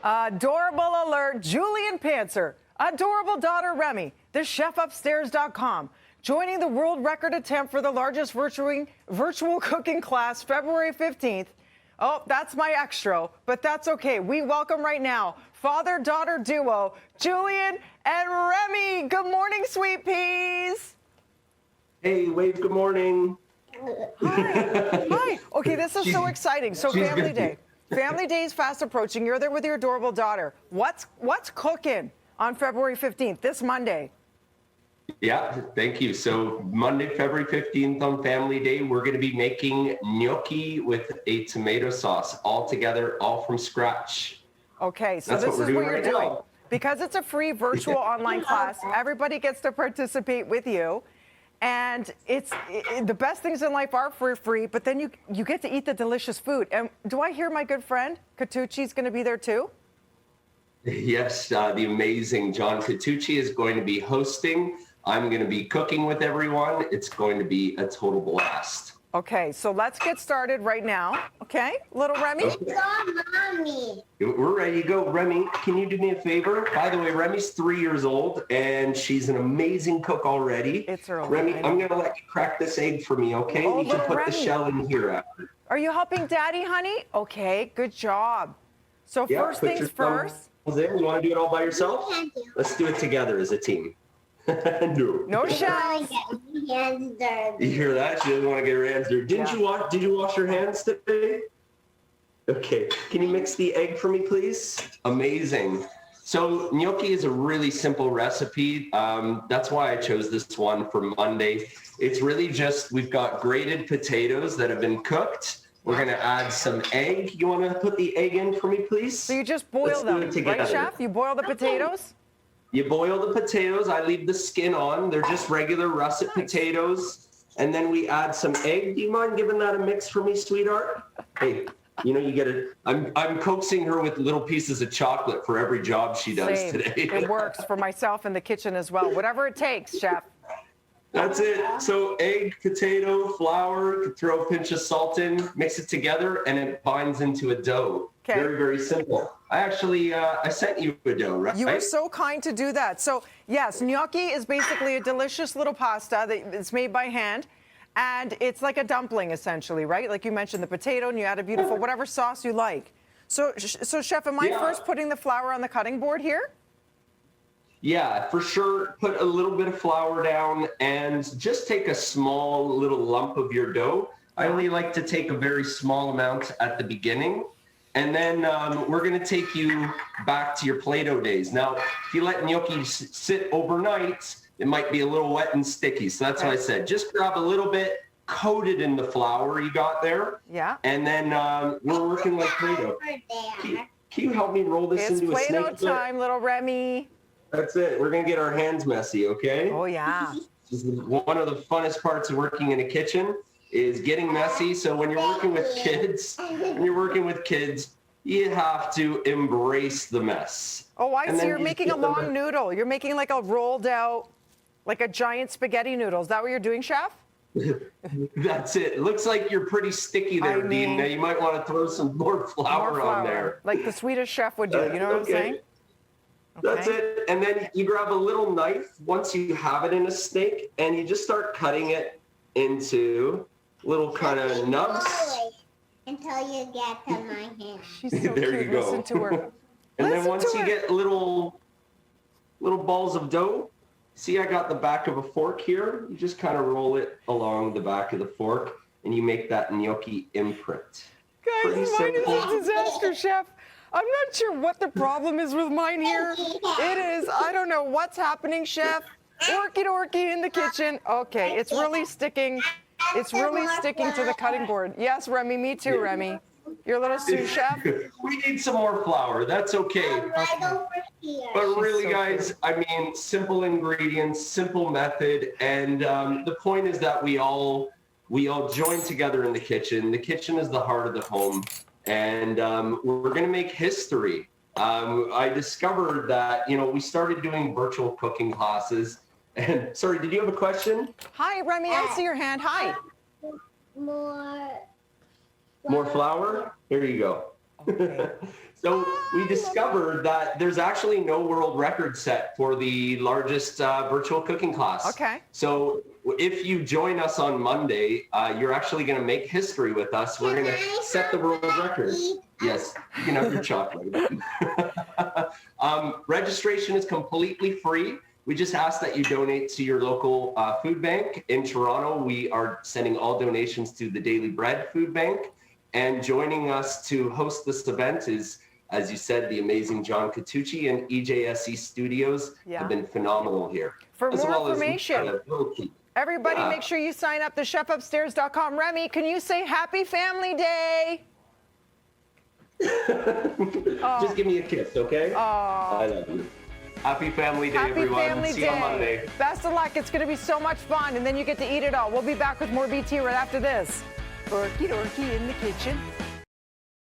Adorable alert, Julian Pancer, adorable daughter Remi, thechefupstairs.com, joining the world record attempt for the largest virtual cooking class February 15th. Oh, that's my extra, but that's okay. We welcome right now father-daughter duo, Julian and Remi. Good morning, sweet peas. Hey, Wave, good morning. Hi. Hi. Okay, this is so exciting. So Family Day. Family Day is fast approaching. You're there with your adorable daughter. What's cooking on February 15th, this Monday? Yeah, thank you. So Monday, February 15th on Family Day, we're going to be making gnocchi with a tomato sauce all together, all from scratch. Okay, so this is what you're doing. Because it's a free virtual online class, everybody gets to participate with you. And the best things in life are for free, but then you get to eat the delicious food. And do I hear my good friend Catucci's going to be there too? Yes, the amazing John Catucci is going to be hosting. I'm going to be cooking with everyone. It's going to be a total blast. Okay, so let's get started right now. Okay, little Remi? Okay. Mommy. We're ready to go. Remi, can you do me a favor? By the way, Remi's 3 years old, and she's an amazing cook already. It's early. Remi, I'm going to let you crack this egg for me, okay? Oh, you can put Remi. the shell in here after. Are you helping Daddy, honey? Okay, good job. So yeah, first things first. You want to do it all by yourself? Let's do it together as a team. No shells. You hear that? She doesn't want to get her hands dirty. Did you wash your hands today? Okay. Can you mix the egg for me, please? Amazing. So gnocchi is a really simple recipe. That's why I chose this one for Monday. It's really just, we've got grated potatoes that have been cooked. We're going to add some egg. You want to put the egg in for me, please? So you just boil them, right, Chef? You boil the potatoes? You boil the potatoes. I leave the skin on. They're just regular russet potatoes. And then we add some egg. Do you mind giving that a mix for me, sweetheart? Hey, you get it. I'm coaxing her with little pieces of chocolate for every job she does today. It works for myself in the kitchen as well. Whatever it takes, Chef. That's it. So egg, potato, flour, throw a pinch of salt in, mix it together, and it binds into a dough. Okay. Very, very simple. I actually, I sent you a dough, right? You were so kind to do that. So yes, gnocchi is basically a delicious little pasta that's made by hand. And it's like a dumpling, essentially, right? Like you mentioned, the potato, and you add a beautiful, whatever sauce you like. So Chef, am I first putting the flour on the cutting board here? Yeah, for sure. Put a little bit of flour down and just take a small little lump of your dough. I only like to take a very small amount at the beginning. And then we're going to take you back to your Play-Doh days. Now, if you let gnocchi sit overnight, it might be a little wet and sticky. So that's why I said, just grab a little bit, coat it in the flour you got there. Yeah. And then we're working like Play-Doh. Can you help me roll this into a snake? It's Play-Doh time, little Remi. That's it. We're going to get our hands messy, okay? Oh, yeah. This is one of the funnest parts of working in a kitchen is getting messy. So when you're working with kids, you have to embrace the mess. Oh, I see. You're making a long noodle. You're making like a rolled out, like a giant spaghetti noodle. Is that what you're doing, Chef? That's it. It looks like you're pretty sticky there, Dina. You might want to throw some more flour on there. Like the Swedish chef would do. You know what I'm saying? That's it. And then you grab a little knife once you have it in a snake, and you just start cutting it into little kind of nubs. Until you get to my hand. She's so there cute. you go. Listen to her. And then once you get little balls of dough, see I got the back of a fork here. You just kind of roll it along the back of the fork, and you make that gnocchi imprint. Guys, mine is a disaster, Chef. I'm not sure what the problem is with mine here. It is, I don't know what's happening, Chef. Orky in the kitchen. Okay, it's really sticking. It's really sticking to the cutting board. Yes, Remi, me too, Remi. You're a little Sous chef. We need some more flour. That's okay. But really, guys, I mean, simple ingredients, simple method. And the point is that we all join together in the kitchen. The kitchen is the heart of the home. And we're going to make history. I discovered that, we started doing virtual cooking classes. And sorry, did you have a question? Hi, Remi. I see your hand. Hi. More flour? Here you go. Okay. So we discovered that there's actually no world record set for the largest virtual cooking class. Okay. So if you join us on Monday, you're actually going to make history with us. We're going to set the world record. Yes, you can have your chocolate. Registration is completely free. We just ask that you donate to your local food bank. In Toronto, we are sending all donations to the Daily Bread Food Bank. And joining us to host this event is, as you said, the amazing John Catucci, and EJSE Studios have been phenomenal here. For more information, everybody make sure you sign up to chefupstairs.com. Remi, can you say Happy Family Day? Just give me a kiss, okay? I love you. Happy Family Day, everyone. Family See you on Monday. Best of luck. It's going to be so much fun, and then you get to eat it all. We'll be back with more BT right after this. Dorky in the kitchen.